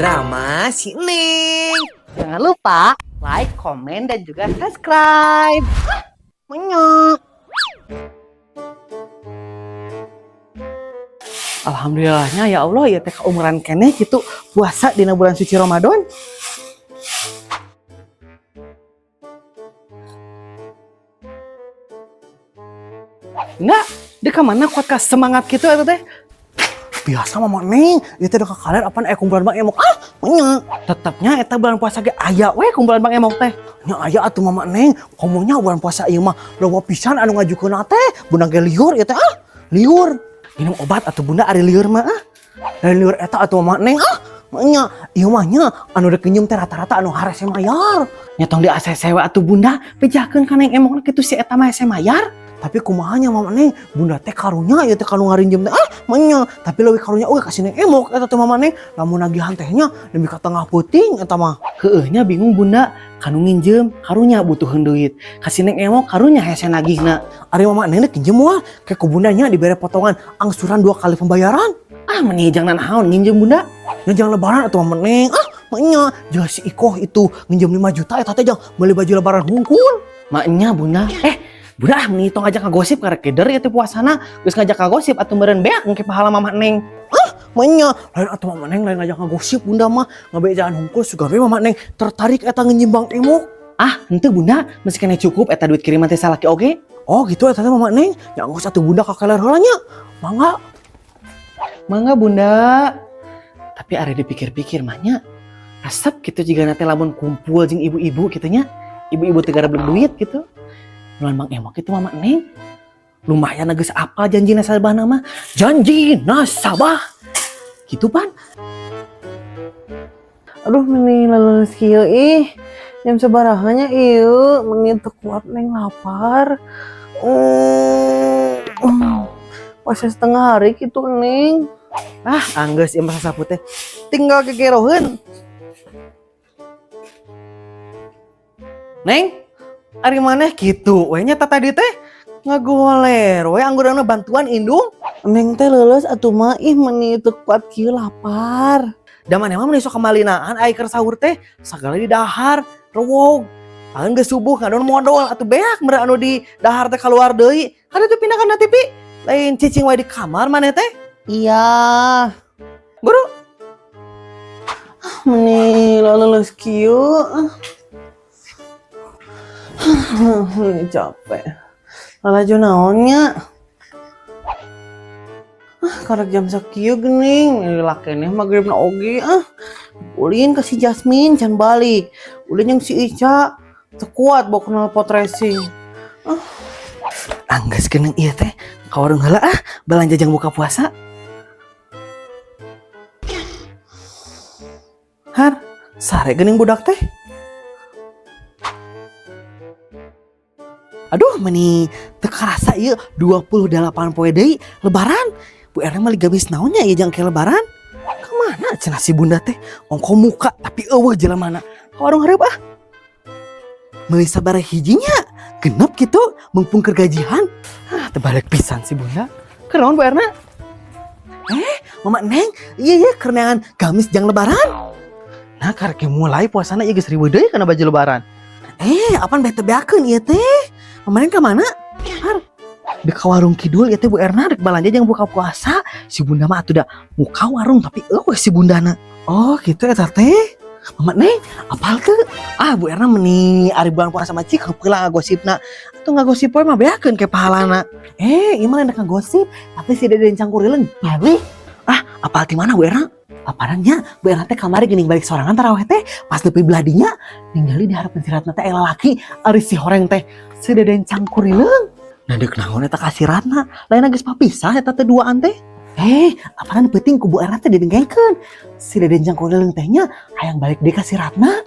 drama si Neng. Jangan lupa like, komen, dan juga subscribe. Menyok. Alhamdulillahnya ya Allah ya teh umuran keneh gitu puasa di bulan suci Ramadan. Enggak, dia kemana kuat kas semangat gitu itu teh? Biasa mama Neng, itu udah kalian apaan kumpulan Bang Emok. Nya, tetapnya eta bulan puasa ge aya we kumpulan Bang Emok teh. Nya aya atuh mama Neng, komonya bulan puasa ieu mah loba pisan anu ngajukeun teh, bunda ge liur ieu teh liur. Minum obat atuh bunda ari liur mah Ari liur eta atuh mama Neng nya ieu mah nya anu rek nyeum teh rata-rata anu harese mayar. Nya tong di ACC we atuh bunda, pejakeun ka Neng Emok kitu si eta mah hese mayar. Tapi kumahanya mama Neng, bunda teh karunya ieu teh kanu ngarinjem teh nya tapi leuwih karunya oge kasih Neng Emok eta teh mama Neng, lamun nagihan tehnya demi ka tengah peuting eta mah. Heueuh nya bingung bunda, kanu nginjem karunya butuheun duit. Kasih Neng Emok karunya hese nagihna. Ari mama Neng kinjem moal ke ku bundanya dibere potongan angsuran 2 kali pembayaran. Meni jangan naon nginjem bunda. Nya jangan lebaran atuh mama Neng. Nya jeung si Ikoh itu nginjem 5 juta eta teh jang meuli baju lebaran hungkul. Maknya bunda, Budah meni tong ngajak ngagosip karek keder ya teh puasana geus ngajak ngagosip atuh meureun beak engke pahala mama Neng. Manya lain atuh mama Neng lain ngajak ngagosip bunda mah ngabejaan hungkul sugar we mama Neng tertarik eta nginjimbang Emok. Henteu bunda masih kena cukup eta duit kiriman teh salaki oge. Oh gitu eta teh mama Neng nya geus atuh bunda kakeler heula nya. Mangga bunda. Tapi are dipikir-pikir mah nya resep kitu jigana teh lamun kumpul jeung ibu-ibu kitu nya. Ibu-ibu teh gara duit gitu. Nuan Bang Emok itu mama Neng lumayan geus apa janji nasabah nama janji nasabah gitu pan. Aduh meni laleus kieu jam sabaraha ieu meni teu kuat Neng lapar. Puasa setengah hari gitu Neng. Anggeus ieu mah sasapu teh tinggal gegeroheun. Neng ari maneh gitu, we nya tadi teh ngagoler, we anggurana bantuan indung. Neng teh leuleus atuh mah meni teu kuat kieu lapar. Da maneh mah meni sok kemalinaan ai keur sahur teh sagala di dahar, rewog. Paeun geus subuh ngadon modal atuh beak mere anu di dahar teh kaluar deui. Kada teu pindah kana TV. Lain cicing wae di kamar maneh teh. Iya. Buru. Meni leuleus kieu. Capek lalajo naonnya karek jam sakieu geuning lakeneh magribna oge ulin ka si Jasmine can balik ulin yang si Ica teu kuat bawa kenal pot racing anggeus geuning ieu teh ka warung heula balanja jang buka puasa. Har sare geuning budak teh. Aduh meni teu karasa ieu 28 poe deui lebaran. Bu Erna mah ligabis naonnya ieu jang ke lebaran. Kemana cenah si bunda teh ongko muka tapi eueuh jelemana ka warung hareup meuli sabaraha hijinya genep kitu mumpung keur gajihan. Teu balik pisan si bunda. Keur naon Bu Erna? Mama Neng, iya keur neangan gamis jang lebaran. Nah karek mulai puasana ieu geus riweuh deui kana baju lebaran. Apaan bete beakeun ieu teh? Kemarin ke mana? Har, di warung kidul ya teh Bu Erna rek balanja jeung buka puasa. Si bunda mah atuh da muka warung tapi eueuh si bundana. Oh, gitu eta teh. Mama Neng, apal teu? Bu Erna meni ari bulan puasa mah cik heula ngagosipna. Atuh ngagosip poe mah beakeun ke pahalana. Ieu mah rek ngagosip, tapi si Deden cangkurileng. Bali. Apal ti mana Bu Erna? Paparannya Bu Erna teh kamari geuning balik sorangan taraweh teh pas nepi beladinya ningali di harapan siratna teh lalaki ari si horeng teh si Deden cangkurileng. Nah deuk naon eta ka siratna lain geus papisah eta teh duaan teh. Apaan penting ku Bu Erna teh didengkeun si Deden cangkurileng tehnya hayang balik deui ka siratna.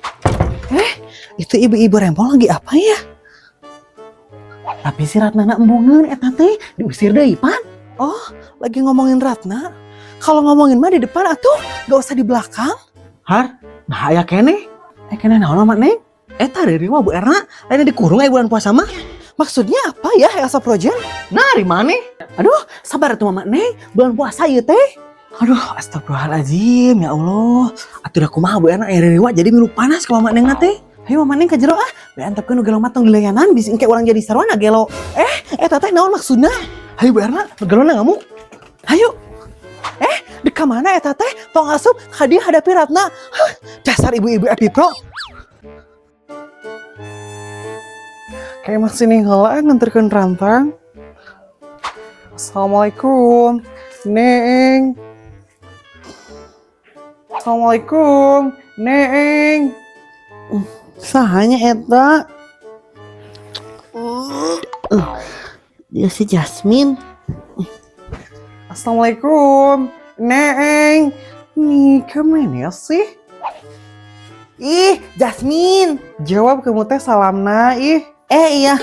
Itu ibu-ibu rempong lagi apa ya? Tapi si Ratna embungeun eta teh diusir deui pan. Oh, lagi ngomongin Ratna. Kalau ngomongin mah di depan atuh, gak usah di belakang. Har, nah aya keneh. Keneh naon mah Neng? Eta dari mah Bu Erna, lainnya dikurung bulan puasa mah. Maksudnya apa ya Elsa Projen? Nah, di mana? Aduh, sabar tuh Mama Neng, bulan puasa ieu teh. Aduh, astagfirullahaladzim, ya Allah. Atuh dah kumaha Bu Erna air riwa jadi milu panas ke Mama Neng teh. Ayo Mama Neng ka jero ah. Bu Erna tepkeun nu gelo matang di layanan bisa engke urang jadi sarwana gelo. Eta teh naon maksudna? Hayu Bu Erna, nu gelona ngamuk. Hayu. Di ka mana eta teh? Tong asup ka dieu hadapi Ratna. Hah, dasar ibu-ibu epipro. Kayak masih nih heula nganterkeun rantang. Assalamualaikum, Neng. Assalamualaikum, Neng. Sahanya eta? Dia si Jasmine. Assalamualaikum, Neng. Nih, kemana sih? Ih, Jasmine. Jawab kamu teh salamna, ih. Iya.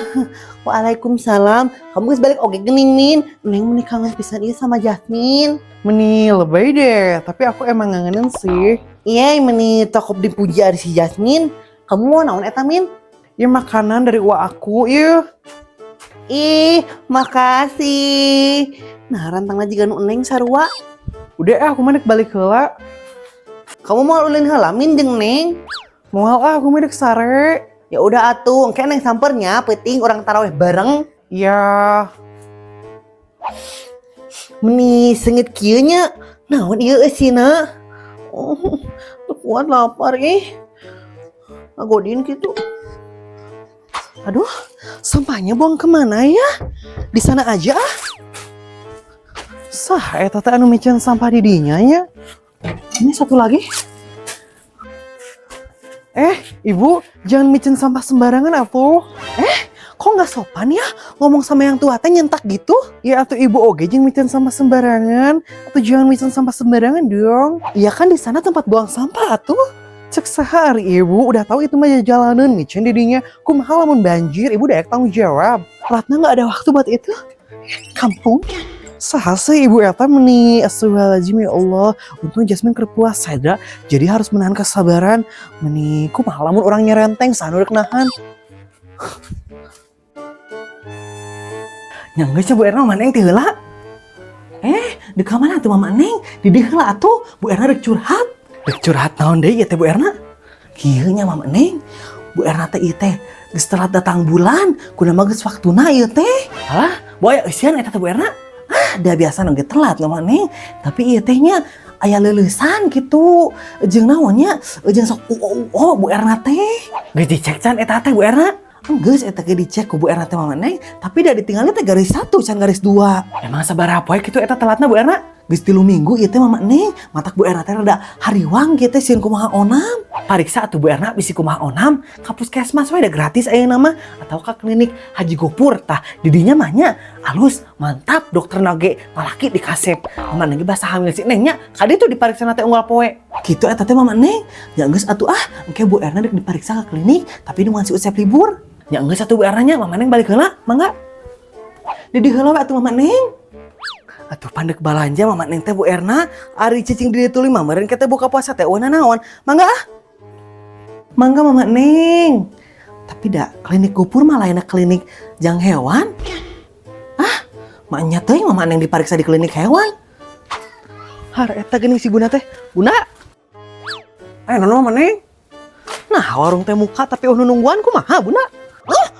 Waalaikumsalam. Kamu geus balik oge geuning, Min. Neng meuni kangen pisan ieu sama Jasmine. Meni lebay deh, tapi aku emang ngangenin sih. Iya, meuni tokop dipuji ari si Jasmine. Kamu mau naon eta, Min? Ya makanan dari uak aku, iya. Ih, makasih. Nah, rantangna jiga nu Neng sarua. Udah aku mendek balik heula. Kamu mau ulin heula Min jeung Neng? Moal aku mendek sare. Ya udah atuh, engke Neng sampernya, penting orang tarawih bareng. Ya, Meni sengit kieu nya. Naon ieu eusina? Oh, teu kuat lapar ih. Ngagodin gitu. aduh, sampahnya buang kemana ya? Di sana aja ah. Sah, eta teh anu micen sampah di dinya ya. Ini satu lagi. Ibu, jangan micin sampah sembarangan atuh. Kok nggak sopan ya ngomong sama yang tua teh nyentak gitu? Ya atuh ibu oge jeung micin sampah sembarangan. Atuh jangan micin sampah sembarangan dong. Iya kan di sana tempat buang sampah atuh. Cek sehari ibu udah tahu itu mah jalanan micin didinya. Kumaha lamun banjir ibu daek tanggung jawab. Ratna nggak ada waktu buat itu. Kampung. Sahasa ibu eta meni astagfirullahaladzim ya Allah. Untung Jasmine keur puasa da. Jadi harus menahan kesabaran. Meni kumaha lamun orang nyerenteng sanu rek nahan. Nyanggeus Bu Erna Mama Neng teh heula. Di ka mana tuh Mama Neng? Di dieu heula atuh. Bu Erna rek curhat. Rek curhat naon deui ieu teh Bu Erna? Kieu nya Mama Neng. Bu Erna teh ieu teh geus telat datang bulan. Kunaha geus waktuna ieu teh. Alah, boya eusian eta teh Bu Erna. Dah biasa nu ge telat Mama Neng. Tapi ieu teh nya aya leuleusan gitu. Jeung naon nya? Jeung sok Bu Erna teh. Geus dicek can eta teh Bu Erna. Geus eta ge dicek ku Bu Erna teh Mama Neng, tapi da ditinggalin teh garis 1 can garis 2. Emang sabaraha poe kitu eta telatna Bu Erna? Geus 3 minggu ieu teh Mama Neng, matak Bu Erna teh rada hariwang kieu teh sieun kumaha onam. Pariksa atuh Bu Erna bisi kumaha onam, ka puskesmas we da gratis ayeuna mah atau ka klinik Haji Gopur tah di dinya mah nya alus, mantap dokterna ge palaki di kasep. Mama Neng ge basa hamil si Neng nya, ka ditu dipariksa teh unggal poe. Kitu eta teh Mama Neng. Ya geus atuh engke Bu Erna dek dipariksa ka klinik tapi nu ngan si usep libur. Ya enggak satu baranya Mama Neng balik heula, mangga. Di heula we atuh Mama Neng. Atuh pandek balanja Mama Neng teh Bu Erna, ari cicing di ditu 5 meureun kita buka puasa teh eueuh naon. Mangga ah. Mangga Mama Neng. Tapi da klinik Gopur mah lainna klinik jang hewan. Maknya teh Mama Neng dipariksa di klinik hewan. Har eta geuning si Buna teh. Buna. Naon Mama Neng? Nah, warung teh muka tapi nungguan kumaha Buna?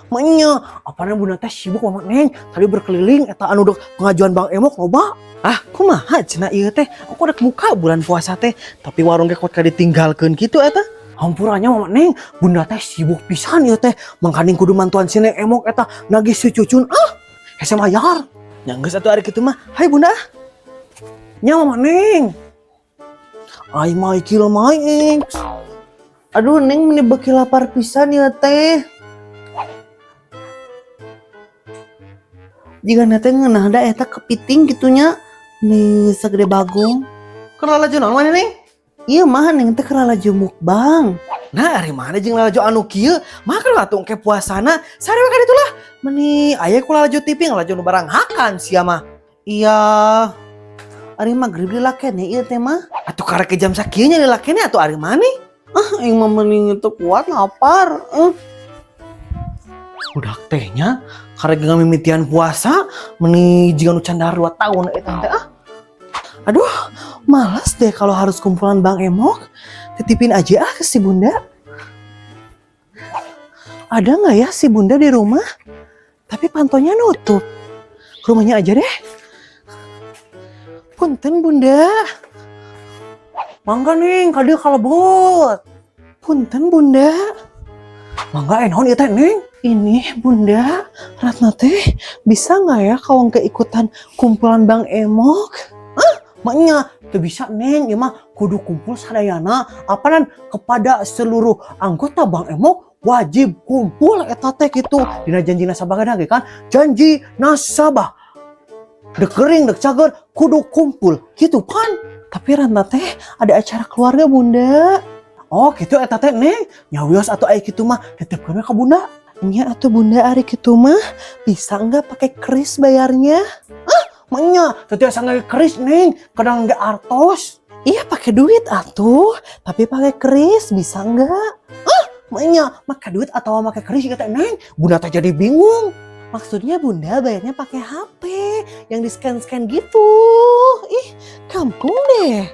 Maknya, apana Buna teh sibuk Mama Neng. Tadi berkeliling eta anu dek pengajuan Bang Emok loba. Kumaha cenah ieu teh? Aku rek muka bulan puasa teh, tapi warung ge kuat ka ditinggalkeun kitu eta. Hampurannya Mama Neng, Bunda teh sibuk pisan ieu teh. Mangkaning kudu mantuan si Neng Emok eta nagih si cucun. Hese mayar. Nya geus atuh ari kitu mah. Hai Bunda. Nya Mama Neng. Ai mai kilo mai. Aduh Neng meni beuki lapar pisan ieu teh. Jika nanti ngeunah da eta kepiting gitunya nih segede bagong. Keur lalajo naon maneh Neng? Iya mah Neng teh keur lalajo mukbang. Nah, ari mana jeung lalajo anu kieu? Mah keur atuh engke puasana sarewe ka ditu lah. Meni aya ku lalajo TV ngalajo nu barang hakan sia mah. Iya. Ari magrib lila kene ieu teh mah. Atuh karek ke jam sakieu nya lila kene atuh ari maneh? Aing mah mending itu kuat lapar. Budak tehnya karek ngamimitian puasa meni jiga nu candar 2 tahun eta teh Aduh, Malas deh kalau harus kumpulan Bang Emok. Titipin aja ke si Bunda. Ada nggak ya si Bunda di rumah? Tapi pantaunya nutup. Ke rumahnya aja deh. Punten Bunda. Mangga ning, kadieu kalebet. Punten Bunda. Mangga enaon ieu teh ning? Ini Bunda, Ratna teh bisa nggak ya kalau nggak ikutan kumpulan Bang Emok? Maknya teu bisa neng, ieu mah kudu kumpul sadayana. Apanan kepada seluruh anggota Bang Emok wajib kumpul eta teh kitu. Dina janji nasabah ge kan, janji nasabah. Dek gering, dek cager, kudu kumpul gitu kan. Tapi Ratna teh ada acara keluarga Bunda. Oh gitu eta teh neng, nyawios atuh aya kitu mah tetepkeun we ka Bunda. Nya atuh Bunda ari kitu mah bisa nggak pakai kris bayarnya? Maknya teu tiasa keris neng, kadang nggak artos. Iya pakai duit atuh, tapi pakai kris bisa nggak? Maknya make duit atau make keris ieu teh neng, Bunda teh jadi bingung. Maksudnya Bunda bayarnya pakai HP yang di scan gitu. Ih, kampung deh.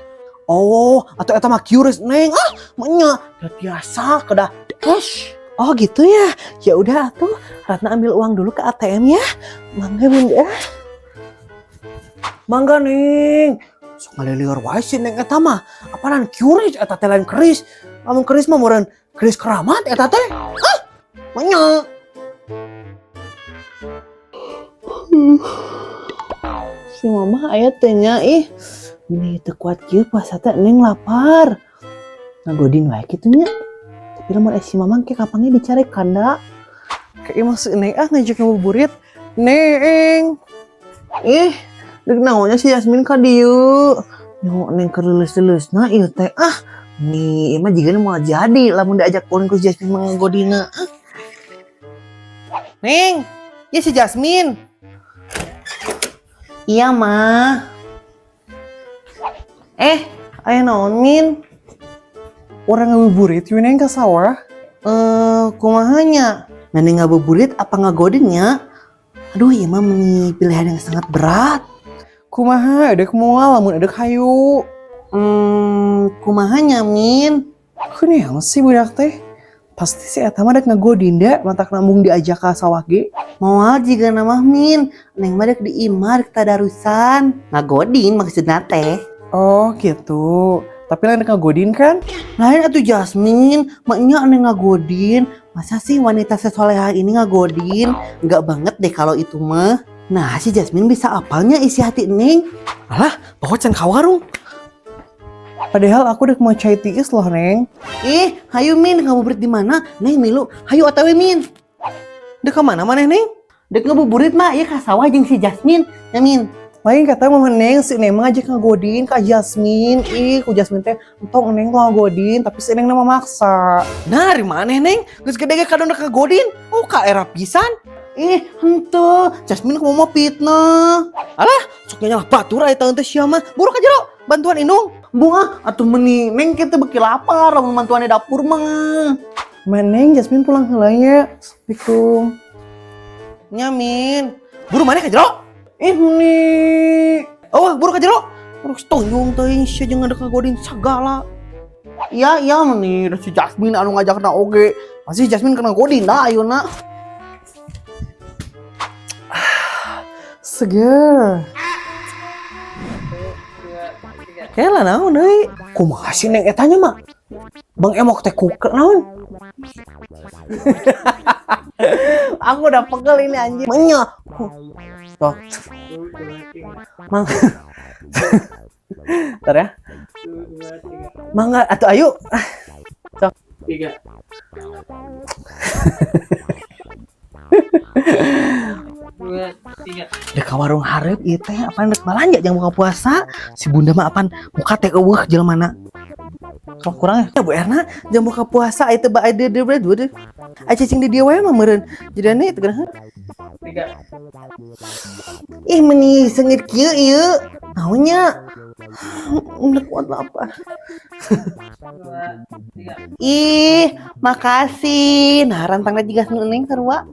Oh, atau eta mah QRIS neng. Maknya teu tiasa kedah cash. Oh gitu ya. Ya udah atuh, Ratna ambil uang dulu ke ATM ya. Mangga Bunda. Mangga neng. Sok ngalilieur wae si neng eta mah. Apaan QRIS eta teh lain keris. Lamun keris mah meureun keris keramat eta teh. Maknya Si mama aya teh nya ih. Ini teu kuat kieu puasa teh neng lapar. Ngagodin wae kitu nya. Tapi lamun si mamang ke kapangnya dicari kanda. Kayak maksud neng ngajak ngabuburit. Neng. dek naonnya si Yasmin ka dieu. Nyawa neng kerelus-leusna ieu teh. Nih, emang jigana mau jadi lamun diajak ulin ku Yasmin manggodina. Neng, ya si Jasmine. Iya, mah. Aya naon Min? Orang ngabuburit yuk neng ka sawah. Kumahanya? Neng ngabuburit apa ngagodinnya? Aduh, iya mah meni pilihan yang sangat berat. Kumaha edek moal lamun edek hayu. Kumahanya, Min? Kuneang sih budak teh. Pasti si eta mah dek ngagodin da, mantak nambung diajak ka sawah ge. Moal jiga nama Min. Neng mah dek diimah dek tadarusan. Ngagodin maksudna teh. Oh gitu. Tapi lain dek ngagodin kan? Lain atuh Jasmine, maknya neng ngagodin. Masa sih wanita sesoleha ini ngagodin? Enggak banget deh kalau itu mah. Nah, si Jasmine bisa apalnya isi hati neng? Alah, pokok can ka warung. Padahal aku dek mau cai tiis loh neng. Hayu Min, ngabuburit di mana? Neng milu, hayu OTW Min. Dek kemana maneh neng? Dek ngabuburit mah, iya ka sawah jeung si Jasmine. Ya Min. Lain kata mama neng si neng mah ngajak ngagodin ka Jasmine. Ku Jasmine teh entong neng tuh ngagodin, tapi si neng mah maksa. Nah, dari mana neng? Geus gede ge kadon dek ngagodin. Oh, ka era pisan. Henteu, Jasmine kumaha fitnah. Alah, sok nyalah batur eta teh sia mah. Buru ka jero, bantuan indung. Bunga, atuh meni neng kita beki lapar lamun mantuan di dapur mah. Maneng Jasmine pulang heula nya. Assalamualaikum. Nyamin. Buru mana ka jero? Meni. Oh, buru ka jero. Terus tonjong teuing sia jeung ngadek ngagodin sagala. Iya meni, da si Jasmine anu ngajakna oge. Pasti Jasmine kena godin dah ayeuna. Seger. Kela naon deui? Kumaha sih neng etanya mah? Bang Emok teh kuker naon? Aku udah pegel ini anjing. Menya. Tuh. Mang. Bentar ya. Mangga atuh ayo. Sok. 3. Dek ka warung hareup ieu teh apaan dek balanja jang buka puasa. Si Bunda mah apaan muka teh eueuh jelema. Sok kurang ya Bu Erna jang buka puasa aya teh bae de dua. Aya cicing di dieu wae mah meureun. Jadane teh geunaheun. 3. Meni sengit kieu ieu. Naonnya? Udah kuat lapar. 2, 3. Makasih. Nah rantangna jigas neng sarua.